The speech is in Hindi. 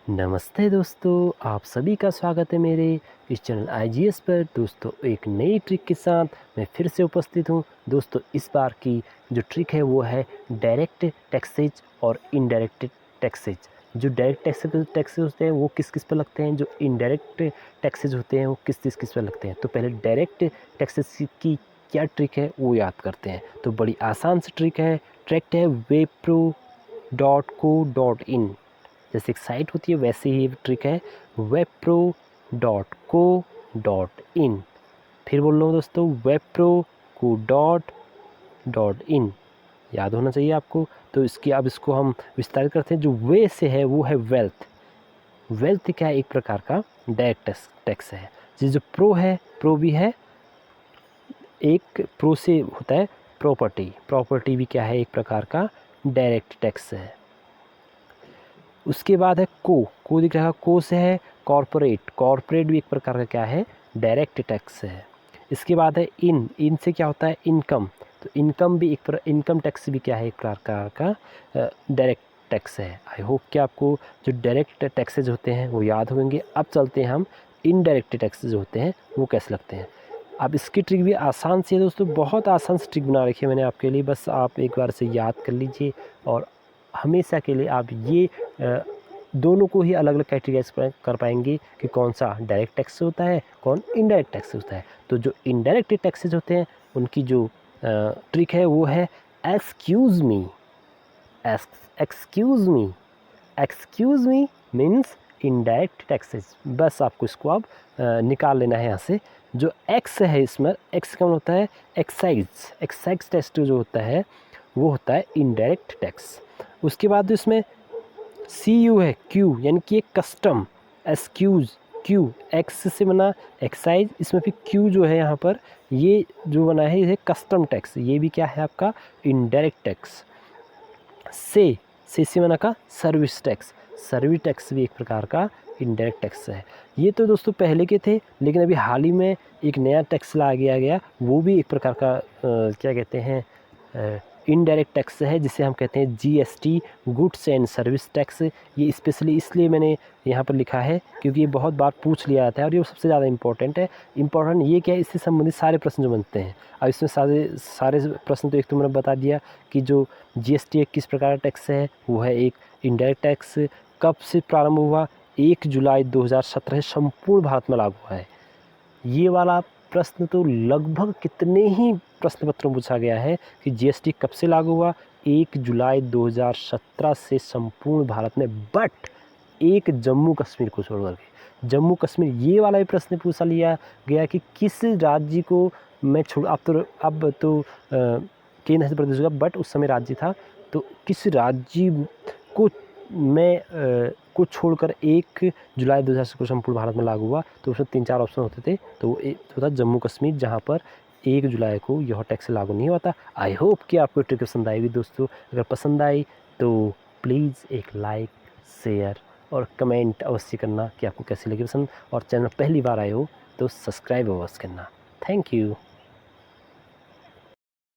नमस्ते दोस्तों, आप सभी का स्वागत है मेरे इस चैनल आईजीएस पर। दोस्तों एक नई ट्रिक के साथ मैं फिर से उपस्थित हूँ। दोस्तों इस बार की जो ट्रिक है वो है डायरेक्ट टैक्सेज और इनडायरेक्ट टैक्सेज। जो डायरेक्ट टैक्सेज होते हैं वो किस किस पर लगते हैं, जो इनडायरेक्ट टैक्सेज होते हैं वो किस किस पर लगते हैं। तो पहले डायरेक्ट टैक्सेज की क्या ट्रिक है वो याद करते हैं। तो बड़ी आसान सी ट्रिक है। ट्रिक है webpro.co.in। जैसे एक साइट होती है वैसे ही ट्रिक है webpro.co.in। फिर बोल रहा हूँ दोस्तों webpro.co.in, याद होना चाहिए आपको। तो इसको हम विस्तारित करते हैं। जो वे से है वो है वेल्थ। वेल्थ क्या है, एक प्रकार का डायरेक्ट टैक्स है। जो प्रो है, प्रो भी है, एक प्रो से होता है प्रॉपर्टी। प्रॉपर्टी भी क्या है, एक प्रकार का डायरेक्ट टैक्स है। उसके बाद है को दिख रहा है, को से है कॉरपोरेट। कॉरपोरेट भी एक प्रकार का क्या है, डायरेक्ट टैक्स है। इसके बाद है इन से क्या होता है, इनकम। तो इनकम भी इनकम टैक्स भी क्या है, एक प्रकार का डायरेक्ट टैक्स है। आई होप कि आपको जो डायरेक्ट टैक्सेज होते हैं वो याद होंगे। अब चलते हैं हम इनडायरेक्ट टैक्सेज होते हैं वो कैसे लगते हैं। अब इसकी ट्रिक भी आसान सी है दोस्तों, बहुत आसान सी ट्रिक बना रखी है मैंने आपके लिए। बस आप एक बार से याद कर लीजिए और हमेशा के लिए आप ये दोनों को ही अलग अलग कैटेगराइज कर पाएंगे कि कौन सा डायरेक्ट टैक्स होता है, कौन इनडायरेक्ट टैक्स होता है। तो जो इनडायरेक्ट टैक्सेज होते हैं उनकी जो ट्रिक है वो है excuse me. Excuse me, excuse me means indirect taxes. बस आपको इसको अब निकाल लेना है यहाँ से। जो एक्स है इसमें, एक्स का मतलब होता है एक्साइज। एक्साइज टैक्स जो होता है वो होता है इनडायरेक्ट टैक्स। उसके बाद इसमें सी यू है, क्यू यानी कि एक कस्टम। एक्सक्यूज़ क्यू, एक्स से बना एक्साइज, इसमें फिर क्यू जो है यहाँ पर ये जो बना है ये कस्टम टैक्स। ये भी क्या है आपका इनडायरेक्ट टैक्स। से बना का सर्विस टैक्स। सर्विस टैक्स भी एक प्रकार का इनडायरेक्ट टैक्स है। ये तो दोस्तों पहले के थे, लेकिन अभी हाल ही में एक नया टैक्स ला गया वो भी एक प्रकार का क्या कहते हैं इनडायरेक्ट टैक्स है, जिसे हम कहते हैं GST, goods and service tax. ये स्पेशली इसलिए मैंने यहाँ पर लिखा है क्योंकि ये बहुत बार पूछ लिया जाता है और ये सबसे ज़्यादा इंपॉर्टेंट है। इंपॉर्टेंट ये क्या है, इससे संबंधित सारे प्रश्न जो बनते हैं। अब इसमें सारे प्रश्न तो एक तो मैंने बता दिया कि जो जीएसटी एक किस प्रकार का टैक्स है, वो है एक इनडायरेक्ट टैक्स। कब से प्रारंभ हुआ, 1 जुलाई 2017 संपूर्ण भारत में लागू हुआ है। ये वाला प्रश्न तो लगभग कितने ही प्रश्न पत्रों में पूछा गया है कि जीएसटी कब से लागू हुआ, 1 जुलाई 2017 से संपूर्ण भारत में, बट एक जम्मू कश्मीर को छोड़ करके। जम्मू कश्मीर ये वाला भी प्रश्न पूछा लिया गया कि किस राज्य को मैं छोड़, अब तो केंद्र शासित प्रदेश होगा, बट उस समय राज्य था। तो किस राज्य को को छोड़कर 1 जुलाई 2000 को संपूर्ण भारत में लागू हुआ। तो उसमें 3-4 ऑप्शन होते थे। तो वो एक होता जम्मू कश्मीर, जहाँ पर 1 जुलाई को यह टैक्स लागू नहीं होता। आई होप कि आपको ट्रिक पसंद आएगी दोस्तों। अगर पसंद आई तो प्लीज़ एक लाइक, शेयर और कमेंट अवश्य करना कि आपको कैसी लगी पसंद। और चैनल पहली बार आए हो तो सब्सक्राइब अवश्य करना। Thank you.